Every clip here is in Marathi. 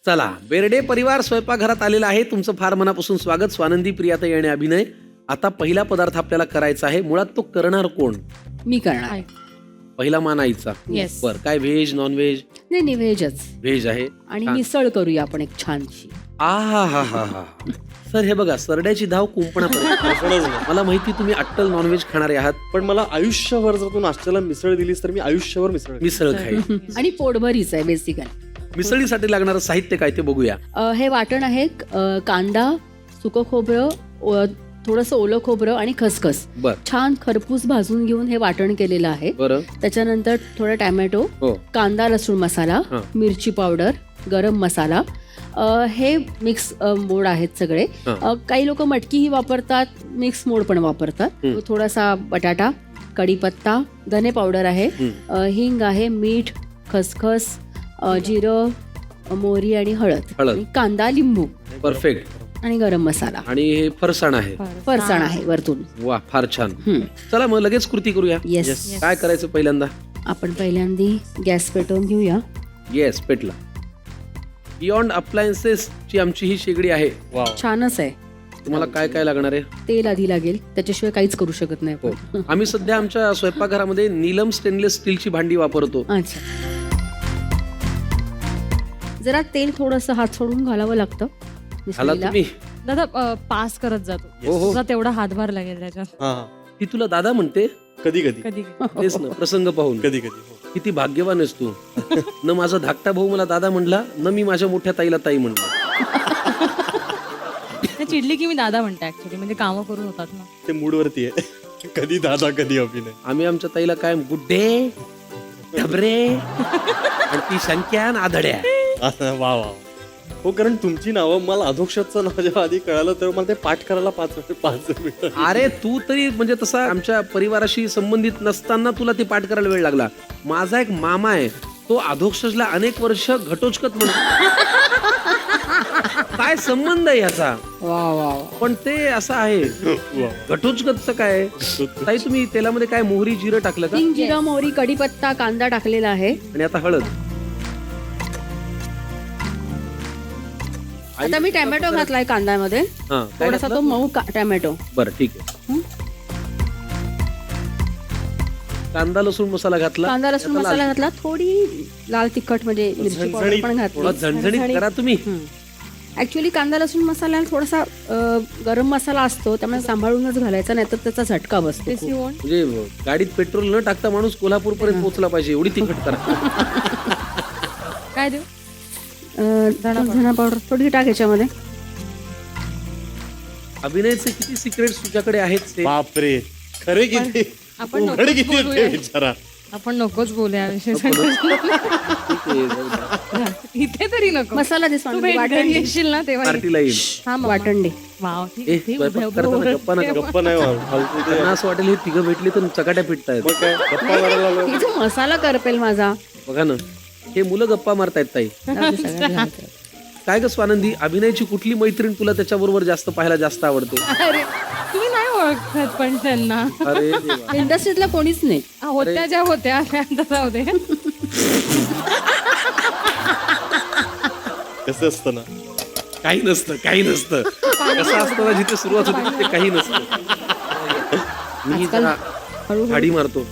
चला, बेर्डे परिवार स्वयंपाकघरात आलेला आहे. तुमचं फार मनापासून स्वागत. स्वानंदी, प्रियाताई आणि अभिनय. आता पहिला पदार्थ आपल्याला करायचा आहे. मुळात तो करणार कोण? मी करणार. पहिला मान आईचा. Yes. बर, काय व्हेज नॉन व्हेज? नाही व्हेजच. व्हेज आहे. आणि छान. मिसळ करूया आपण एक छानशी. हा. सर हे बघा, सरड्याची धाव कुंपणापर्यंत. मला माहिती तुम्ही अट्टल नॉनव्हेज खाणारे आहात, पण मला आयुष्यभर जर तू नाश्त्याला मिसळ दिलीस तर मी आयुष्यभर मिसळ खाईल. आणि पोटभरीच आहे बेसिकली. मिसळीसाठी लागणारं साहित्य काय ते बघूया. हे वाटण आहे कांदा, सुकं खोबरं, थोडंसं ओलं खोबरं आणि खसखस. बर छान खरपूस भाजून घेऊन हे वाटण केलेलं आहे. बरं. त्याच्यानंतर थोडं टॅमॅटो, हो. कांदा लसूण मसाला, हा. मिरची पावडर, गरम मसाला, हे मिक्स मोड आहेत सगळे. हा. काही लोक मटकीही वापरतात, मिक्स मोड पण वापरतात. थोडासा बटाटा, कढीपत्ता, धने पावडर आहे, हिंग आहे, मीठ, खसखस, जिरं, मोहरी आणि हळद, आणि कांदा, लिंबू, परफेक्ट. आणि गरम मसाला, आणि हे फरसाण आहे. फरसाण आहे वरतून. वा, फार छान. चला मग लगेच कृती करूया. येस. काय करायचं पहिल्यांदा? आपण पहिल्यांदा गॅस पेटवून घेऊया. येस, पेटला. बियॉन्ड अप्लायन्सेस ची आमची ही शेगडी आहे. छानच आहे. तुम्हाला काय काय लागणार आहे? तेल आधी लागेल, त्याच्याशिवाय काहीच करू शकत नाही हो. आपण. आम्ही सध्या आमच्या स्वयंपाकघरामध्ये नीलम स्टेनलेस स्टीलची भांडी वापरतो. अच्छा. जरा तेल थोडंसं हात सोडून घालावं लागतं. झाला तुम्ही? दादा पास करत जातो. हो. तुझा तेवढा हातभार लागेल त्याच्यात. ती तुला दादा म्हणते? कधी कधी कधी तेच ना, प्रसंग पाहून. कधी कधी किती भाग्यवान आहेस तू. न माझा धाकटा भाऊ मला दादा म्हणला, न मी माझ्या मोठ्या ताईला ताई म्हणलं. चिडली की मी दादा म्हणते ऍक्च्युली, म्हणजे कामं करून होतात ना. ते मूड वरती आहे. कधी दादा कधी अभिनय. आम्ही आमच्या ताईला काय गुड्डे, ढबरे आणि ती संख्या आधड्या. वा. हो, कारण तुमची नावं, मला अधोक्षरचं नाव जेव्हा आधी कळालं तेव्हा मला ते पाठ करायला 5 मिनिटं. अरे तू तरी म्हणजे तसा आमच्या परिवाराशी संबंधित नसताना तुला ते पाठ करायला वेळ लागला. माझा एक मामा आहे, तो अधोक्षरला अनेक वर्ष घटोचकत म्हणतो. काय संबंध आहे याचा? वा. पण ते असं आहे. घटोचकतचं काय? ताई तुम्ही तेलामध्ये काय मोहरी जिरं टाकलं का? हिंग, जिरं, मोहरी, कढीपत्ता, कांदा टाकलेला आहे. आणि आता हळद. आता मी टॅमॅटो घातलाय कांद्यामध्ये. हा, काय थोडासा तो घातलं? मऊ टॅमॅटो. बरं, ठीक आहे. कांदा लसूण मसाला घातला. कांदा लसूण आता मसाला लाल- घातला. थोडी लाल तिखट म्हणजे मिरची पावडर पण थोडा घातली. झणझणीत करा तुम्ही. ऍक्च्युली कांदा लसूण मसाल्याला थोडासा गरम मसाला असतो, त्यामुळे सांभाळूनच घालायचा, नाही तर त्याचा झटका बसतो खूप. म्हणजे गाडीत पेट्रोल न टाकता माणूस कोल्हापूर पर्यंत पोहोचला पाहिजे एवढी तिखट करा. काय देऊ? धना पावडर थोडी टाक याच्यामध्ये. अभिनयचे किती सिक्रेट्स तुझ्याकडे आहेत ते. बापरे, खरे किती, आपण उघड नकोच किती बोलूया. ते विचारा. आपण नकोच बोलूया विषय. ठीक आहे, जाऊ द्या. इथे तरी नको. मसाला दे तू स्वामी, भेट घरी वाटण दे. येशील ना तेव्हा पार्टीला येईल. हा मम्मा. वाटण दे. वाव, ठीक- ए, ठीक, स्वयंपाक उभे- करताना उभे- गप्पा नका. गप्पा नाही फालतू ते. त्यांना असं वाटेल हे तिघं भेटली तर चकाट्या पिटतायत. मग काय गप्पा करायला लागलो. हे जो मसाला करपेल माझा. बघा ना, हे मुलं गप्पा मारतायत ताई. जाऊ दे, सगळं घालते. काय ग स्वानंदी, अभिनयची कुठली मैत्रीण तुला त्याच्याबरोबर जास्त पाहायला जास्त आवडते? अरे तुम्ही नाही ओळखत पण त्यांना. अरे देवा. इंडस्ट्रीतला कोणीच नाही. होत्या ज्या होत्या आता जाऊ दे. कसं असतं ना, काही नसतं. कसं असतं ना, जिथे सुरुवात होती तिथे काही नसतं. मी आजकाल जरा हळूहळू हाडी मारतो.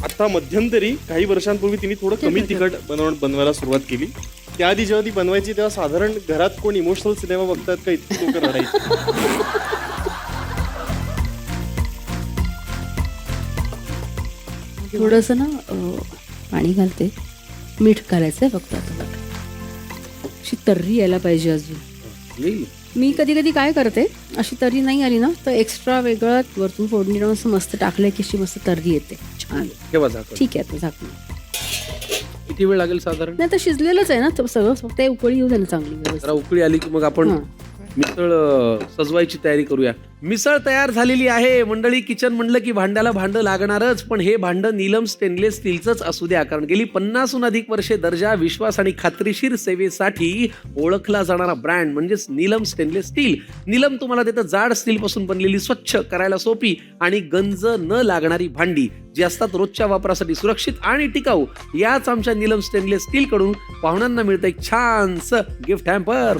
आता मध्यंतरी काही वर्षांपूर्वी तिने थोडं कमी तिखट बनवायला सुरुवात केली. त्याआधी जेव्हा ती बनवायची तेव्हा साधारण घरात कोण इमोशनल सिनेमा बघतात का इतकी लोक रडायची. थोडस ना पाणी घालते, मीठ घालायचंय फक्त. आता अशी तर्री यायला पाहिजे अजून. येईल. मी कधी कधी काय करते, अशी तर्री नाही आली ना तर एक्स्ट्रा वेगळं वरतून फोडणी लावून असं मस्त टाकलं की अशी मस्त तर्री येते छान. ठेवा झाकण. ठीक आहे, आता झाकण. किती वेळ लागेल साधारण? नाही तर शिजलेलंच आहे ना तर सगळं, फक्त उकळी येऊ दे ना चांगली व्यवस्थित. जरा उकळी आली की मग आपण हां. मिसळ सजवायची तयारी करूया. मिसळ तयार झालेली आहे मंडळी. किचन म्हणलं की भांड्याला भांडं लागणारच, पण हे भांडं नीलम स्टेनलेस स्टीलचंच असू द्या, कारण गेली 50हून अधिक वर्षे दर्जा, विश्वास आणि खात्रीशीर सेवेसाठी ओळखला जाणारा ब्रँड म्हणजेच नीलम स्टेनलेस स्टील. नीलम तुम्हाला देतं जाड स्टील पासून बनलेली, स्वच्छ, करायला सोपी आणि गंज न लागणारी भांडी, जी असतात रोजच्या वापरासाठी सुरक्षित आणि टिकाऊ. याच आमच्या नीलम स्टेनलेस स्टील कडून पाहुण्यांना मिळतं एक छानसं गिफ्ट हॅम्पर.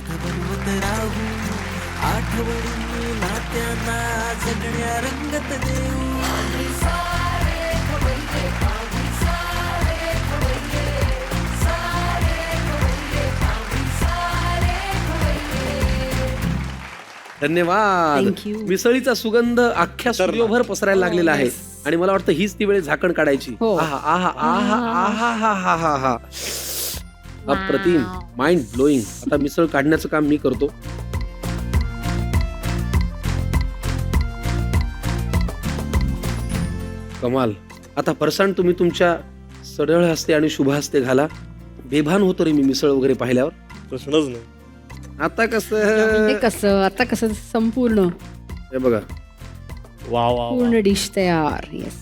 आठवणी नात्यांना जगण्या रंगत देऊ. धन्यवाद. Thank you. मिसळीचा सुगंध अख्ख्या स्टुडिओभर पसरायला लागलेला आहे आणि मला वाटतं हीच ती वेळ झाकण काढायची. हो. आहा आहा आहा आहा हा हा हा हा. अप्रतिम, माइंड ब्लोईंग. आता मिसळ काढण्याचं काम मी करतो. कमाल. आता फरसाण तुम्ही तुमच्या सढळ हस्ते आणि शुभ हस्ते घाला. बेभान होतो रे मी मिसळ वगैरे पाहिल्यावर. प्रश्नच नाही. आता कसं हे कसं आता कसं संपूर्ण हे बघा, वा वा पूर्ण डिश तयार. येस.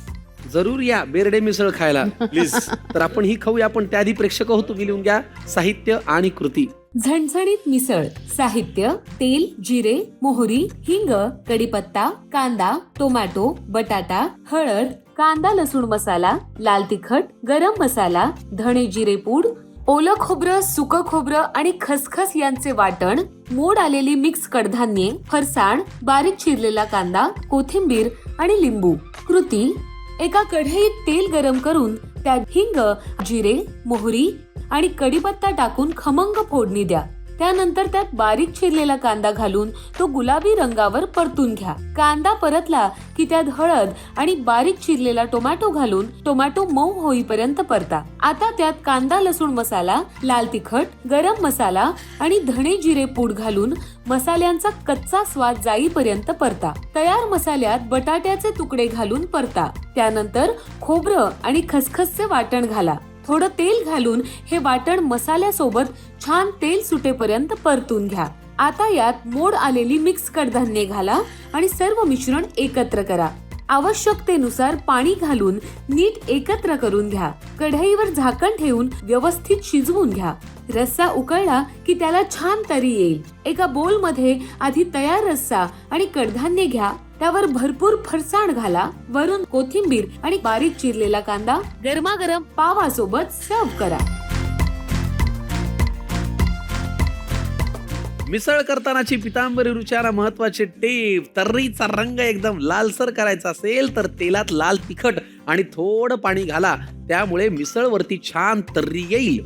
जरूर या बेर्डे मिसळ खायला. प्लीज. तर आपण ही खाऊया, पण त्याआधी प्रेक्षक हो तुम्ही लिहून घ्या साहित्य आणि कृती. झणझणीत मिसळ. साहित्य: तेल, जिरे, मोहरी, हिंग, कढीपत्ता, कांदा, टोमॅटो, बटाटा, हळद, कांदा लसूण मसाला, लाल तिखट, गरम मसाला, धणे जिरे पूड, ओलं खोबरं, सुकं खोबरं आणि खसखस यांचे वाटण, मोड आलेली मिक्स कडधान्ये, फरसाण, बारीक चिरलेला कांदा, कोथिंबीर आणि लिंबू. कृती: एका कढईत तेल गरम करून त्यात हिंग, जिरे, मोहरी आणि कढीपत्ता टाकून खमंग फोडणी द्या. त्यानंतर त्यात बारीक चिरलेला कांदा घालून तो गुलाबी रंगावर परतून घ्या. कांदा परतला की त्यात हळद आणि बारीक चिरलेला टोमॅटो घालून टोमॅटो मऊ होईपर्यंत परता. आता त्यात कांदा लसूण मसाला, लाल तिखट, गरम मसाला आणि धणे जिरे पूड घालून मसाल्यांचा कच्चा स्वाद जाईपर्यंत परता. तयार मसाल्यात बटाट्याचे तुकडे घालून परता. त्यानंतर खोबरं आणि खसखसचे वाटण घाला. थोडं तेल घालून हे वाटण मसाल्यासोबत छान तेल सुटेपर्यंत परतून घ्या. आता यात मोड आलेली मिक्स कडधान्ये घाला आणि सर्व मिश्रण एकत्र करा. आवश्यकतेनुसार पाणी घालून नीट एकत्र करून घ्या. कढईवर झाकण ठेवून व्यवस्थित शिजवून घ्या. रस्सा उकळला की त्याला छान तरी येईल. एका बोल मध्ये आधी तयार रस्सा आणि कडधान्ये घ्या. त्यावर भरपूर फरसाण घाला. वरून कोथिंबीर आणि बारीक चिरलेला कांदा गरमागरम पावासोबत सर्व्ह करा. मिसळ करतानाची पितांबरी रुचारा महत्वाचे टेप. तर्रीचा रंग एकदम लालसर करायचा असेल तर तेलात लाल तिखट आणि थोडं पाणी घाला. त्यामुळे मिसळवरती छान तर्री येईल.